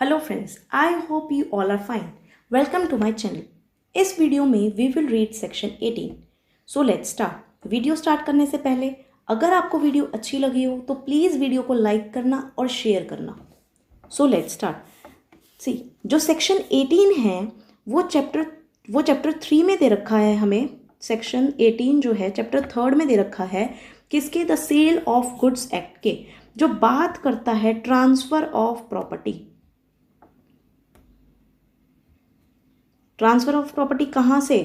Hello friends, I hope you all are fine. Welcome to my channel. इस video में we will read section 18। So let's start. Video start करने से पहले अगर आपको video अच्छी लगी हो तो प्लीज़ वीडियो को लाइक करना और शेयर करना। सो लेट्स स्टार्ट। सी, जो सेक्शन 18 है वो चैप्टर 3 में दे रखा है हमें। सेक्शन 18 जो है चैप्टर 3 में दे रखा है किसके, the sale of goods act के, जो बात करता है transfer of property. Transfer of property कहाँ से?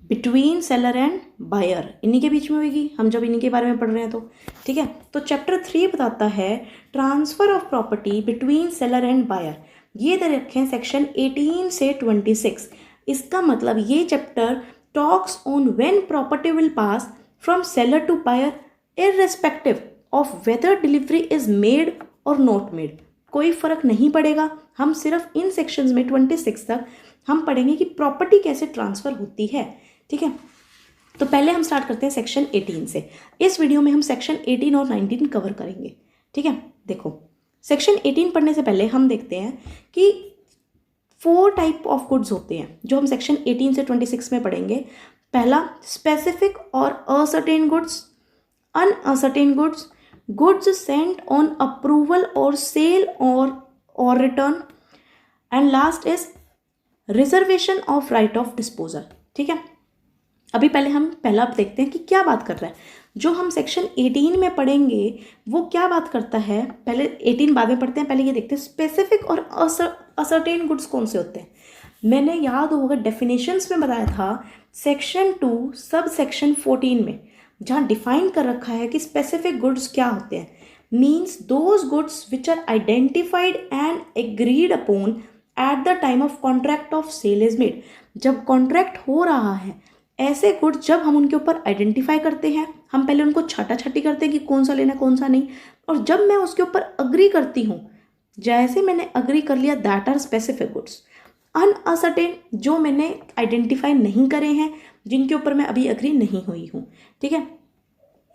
बिटवीन सेलर एंड बायर, इन्हीं के बीच में होगी, हम जब इन्हीं के बारे में पढ़ रहे हैं तो ठीक है। तो चैप्टर 3 बताता है transfer of property between seller and buyer. ये दे रखे हैं सेक्शन 18 से 26। इसका मतलब ये chapter talks on when property will pass from seller to buyer irrespective of whether delivery is made और नॉट मेड। कोई फर्क नहीं पड़ेगा। हम सिर्फ इन सेक्शंस में 26 तक हम पढ़ेंगे कि प्रॉपर्टी कैसे ट्रांसफर होती है। ठीक है, तो पहले हम स्टार्ट करते हैं सेक्शन 18 से। इस वीडियो में हम सेक्शन 18 और 19 कवर करेंगे। ठीक है, देखो सेक्शन 18 पढ़ने से पहले हम देखते हैं कि 4 टाइप ऑफ गुड्स होते हैं जो हम सेक्शन 18 से 26 में पढ़ेंगे। पहला, specific or ascertained goods, uncertain goods, goods Saint on approval और सेल और return, and last is reservation of right of disposal. ठीक है, अभी पहले हम पहला देखते हैं कि क्या बात कर रहा है। जो हम सेक्शन 18 में पढ़ेंगे वो क्या बात करता है। पहले 18 बाद में पढ़ते हैं, पहले ये देखते हैं स्पेसिफिक और असर्टेन गुड्स कौन से होते हैं। मैंने याद होगा डेफिनेशंस में बताया था सेक्शन 2 सब सेक्शन 14 में, जहाँ डिफाइन कर रखा है कि स्पेसिफिक गुड्स क्या होते हैं। Means those goods which are identified and agreed upon at the time of contract of sale is made. जब कॉन्ट्रैक्ट हो रहा है, ऐसे गुड्स जब हम उनके ऊपर आइडेंटिफाई करते हैं, हम पहले उनको छाटा छाटी करते हैं कि कौन सा लेना कौन सा नहीं, और जब मैं उसके ऊपर अग्री करती हूँ, जैसे मैंने अग्री कर लिया, that are specific goods. Unascertained जो मैंने आइडेंटिफाई नहीं करे हैं, जिनके ऊपर मैं अभी अग्री नहीं हुई हूँ। ठीक है,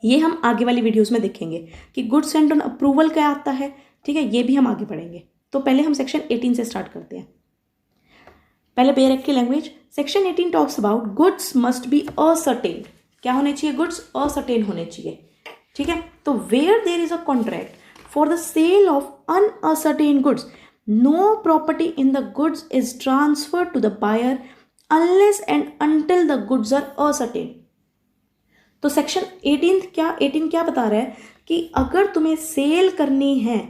ये हम आगे वाली वीडियोस में देखेंगे कि गुड्स सेंट ऑन अप्रूवल क्या आता है। ठीक है, ये भी हम आगे पढ़ेंगे। तो पहले हम सेक्शन 18 से स्टार्ट करते हैं। पहले बेयर एक्ट की language. Section 18 talks about goods must be ascertain. क्या होने चाहिए? गुड्स असर्टेन होने चाहिए। ठीक है, तो where there is a contract for the sale of unascertained goods, no property in the goods is transferred to the buyer unless and until the goods are ascertained. तो section 18 क्या बता रहा है कि अगर तुम्हें सेल करनी है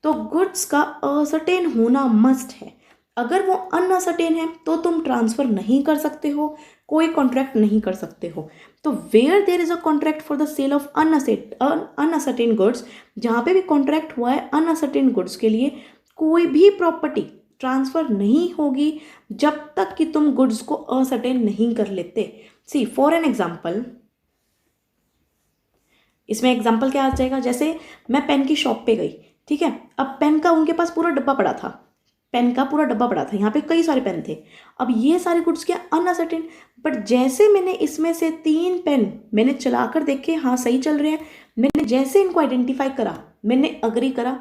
तो गुड्स का असर्टेन होना मस्ट है। अगर वो अनअसर्टेन है तो तुम ट्रांसफर नहीं कर सकते हो, कोई कॉन्ट्रैक्ट नहीं कर सकते हो। तो where there is a contract for the sale of unascertained goods, जहाँ पे भी कॉन्ट्रैक्ट हुआ है अनअसर्टेन गुड्स के लिए, कोई भी प्रॉपर्टी ट्रांसफर नहीं होगी जब तक कि तुम गुड्स को असर्टेन नहीं कर लेते। सी फॉर एन एग्जाम्पल, इसमें एग्जाम्पल क्या आ जाएगा, जैसे मैं पेन की शॉप पे गई। ठीक है, अब पेन का उनके पास पूरा डब्बा पड़ा था, पेन का पूरा डब्बा पड़ा था, यहाँ पे कई सारे पेन थे। अब ये सारे गुड्स क्या, अनअसर्टेन। बट जैसे मैंने इसमें से 3 पेन मैंने चलाकर देखे, हाँ सही चल रहे हैं, मैंने जैसे इनको आइडेंटिफाई करा, मैंने अग्री करा,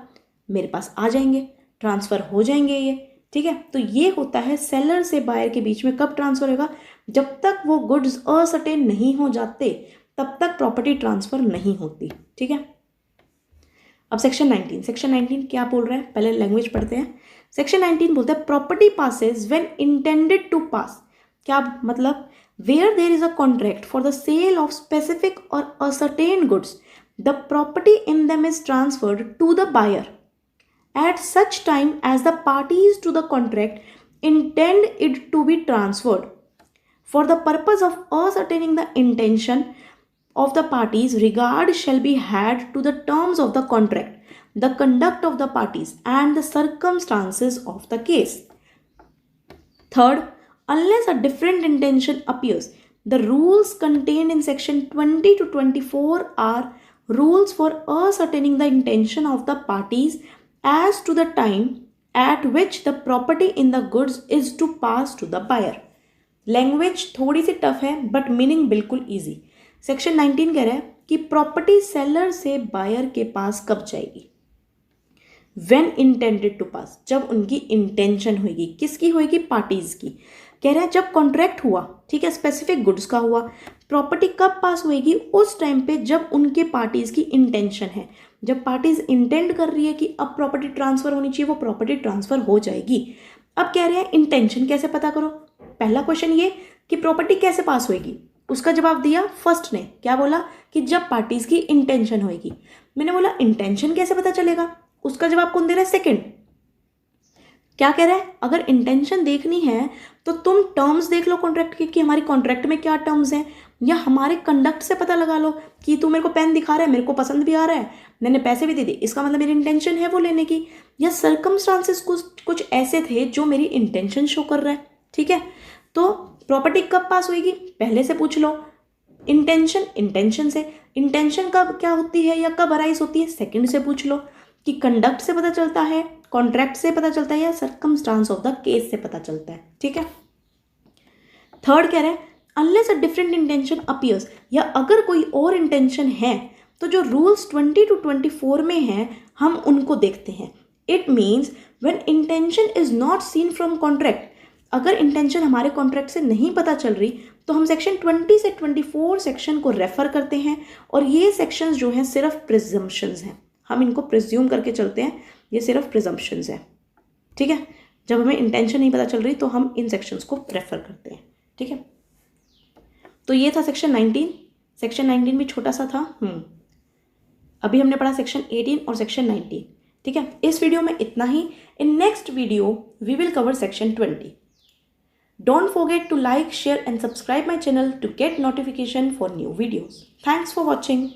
मेरे पास आ जाएंगे, ट्रांसफ़र हो जाएंगे ये। ठीक है, तो ये होता है सेलर से बायर के बीच में। कब ट्रांसफ़र होगा? जब तक वो गुड्स असर्टेन नहीं हो जाते तब तक प्रॉपर्टी ट्रांसफ़र नहीं होती। ठीक है, अब सेक्शन 19 क्या बोल रहा है, पहले लैंग्वेज पढ़ते हैं। सेक्शन 19 बोलता है property passes when intended to pass. क्या मतलब? Where there is a contract for the sale of specific or ascertained goods, the property in them is transferred to the buyer at such time as the parties to the contract intend it to be transferred for the purpose of ascertaining the intention of the parties, regard shall be had to the terms of the contract, the conduct of the parties, and the circumstances of the case. Third, unless a different intention appears, the rules contained in section 20 to 24 are rules for ascertaining the intention of the parties as to the time at which the property in the goods is to pass to the buyer. Language थोड़ी सी tough है but meaning बिल्कुल easy. Section 19 कह रहा है कि property seller से buyer के पास कब जाएगी। व्हेन इंटेंडेड टू पास, जब उनकी इंटेंशन होगी, किसकी होगी, पार्टीज की। कह रहा है जब कॉन्ट्रैक्ट हुआ, ठीक है, स्पेसिफिक गुड्स का हुआ, प्रॉपर्टी कब पास होएगी, उस टाइम पे जब उनके पार्टीज की इंटेंशन है, जब पार्टीज इंटेंड कर रही है कि अब प्रॉपर्टी ट्रांसफर होनी चाहिए, वो प्रॉपर्टी ट्रांसफर हो जाएगी। अब कह रहे हैं इंटेंशन कैसे पता करो। पहला क्वेश्चन ये कि प्रॉपर्टी कैसे पास होएगी, उसका जवाब दिया फर्स्ट ने, क्या बोला कि जब पार्टीज की इंटेंशन होएगी। मैंने बोला इंटेंशन कैसे पता चलेगा, उसका जवाब कौन दे रहा है, सेकंड। क्या कह रहा है, अगर इंटेंशन देखनी है तो तुम टर्म्स देख लो कॉन्ट्रैक्ट की कि हमारी कॉन्ट्रैक्ट में क्या टर्म्स हैं, या हमारे कंडक्ट से पता लगा लो कि तू मेरे को पेन दिखा रहा है, मेरे को पसंद भी आ रहा है, मैंने पैसे भी दे दिए, इसका मतलब मेरी इंटेंशन है वो लेने की, या सर्कमस्टांसेस कुछ ऐसे थे जो मेरी इंटेंशन शो कर रहा है। ठीक है, तो प्रॉपर्टी कब पास होगी, पहले से पूछ लो, इंटेंशन से, इंटेंशन कब क्या होती है या कब अराइज होती है, सेकंड से पूछ लो कि कंडक्ट से पता चलता है, कॉन्ट्रैक्ट से पता चलता है, या सर्कमस्टांस ऑफ द केस से पता चलता है। ठीक है, थर्ड कह रहे हैं unless a different intention appears, या अगर कोई और इंटेंशन है तो जो रूल्स 20 to 24 में है हम उनको देखते हैं। It means when intention is not seen from contract, अगर इंटेंशन हमारे कॉन्ट्रैक्ट से नहीं पता चल रही तो हम सेक्शन 20 से 24 सेक्शन को रेफर करते हैं, और ये सेक्शंस जो हैं सिर्फ प्रिजम्पशंस हैं, हम इनको प्रिज्यूम करके चलते हैं, ये सिर्फ प्रिजम्पशंस हैं। ठीक है, जब हमें इंटेंशन नहीं पता चल रही तो हम इन सेक्शंस को रेफर करते हैं। ठीक है, तो ये था सेक्शन 19। सेक्शन 19 भी छोटा सा था। अभी हमने पढ़ा सेक्शन 18 और सेक्शन 19। ठीक है, इस वीडियो में इतना ही। In next video we will cover section 20। Don't forget to like, share and subscribe my channel to get notification for new videos. Thanks for watching.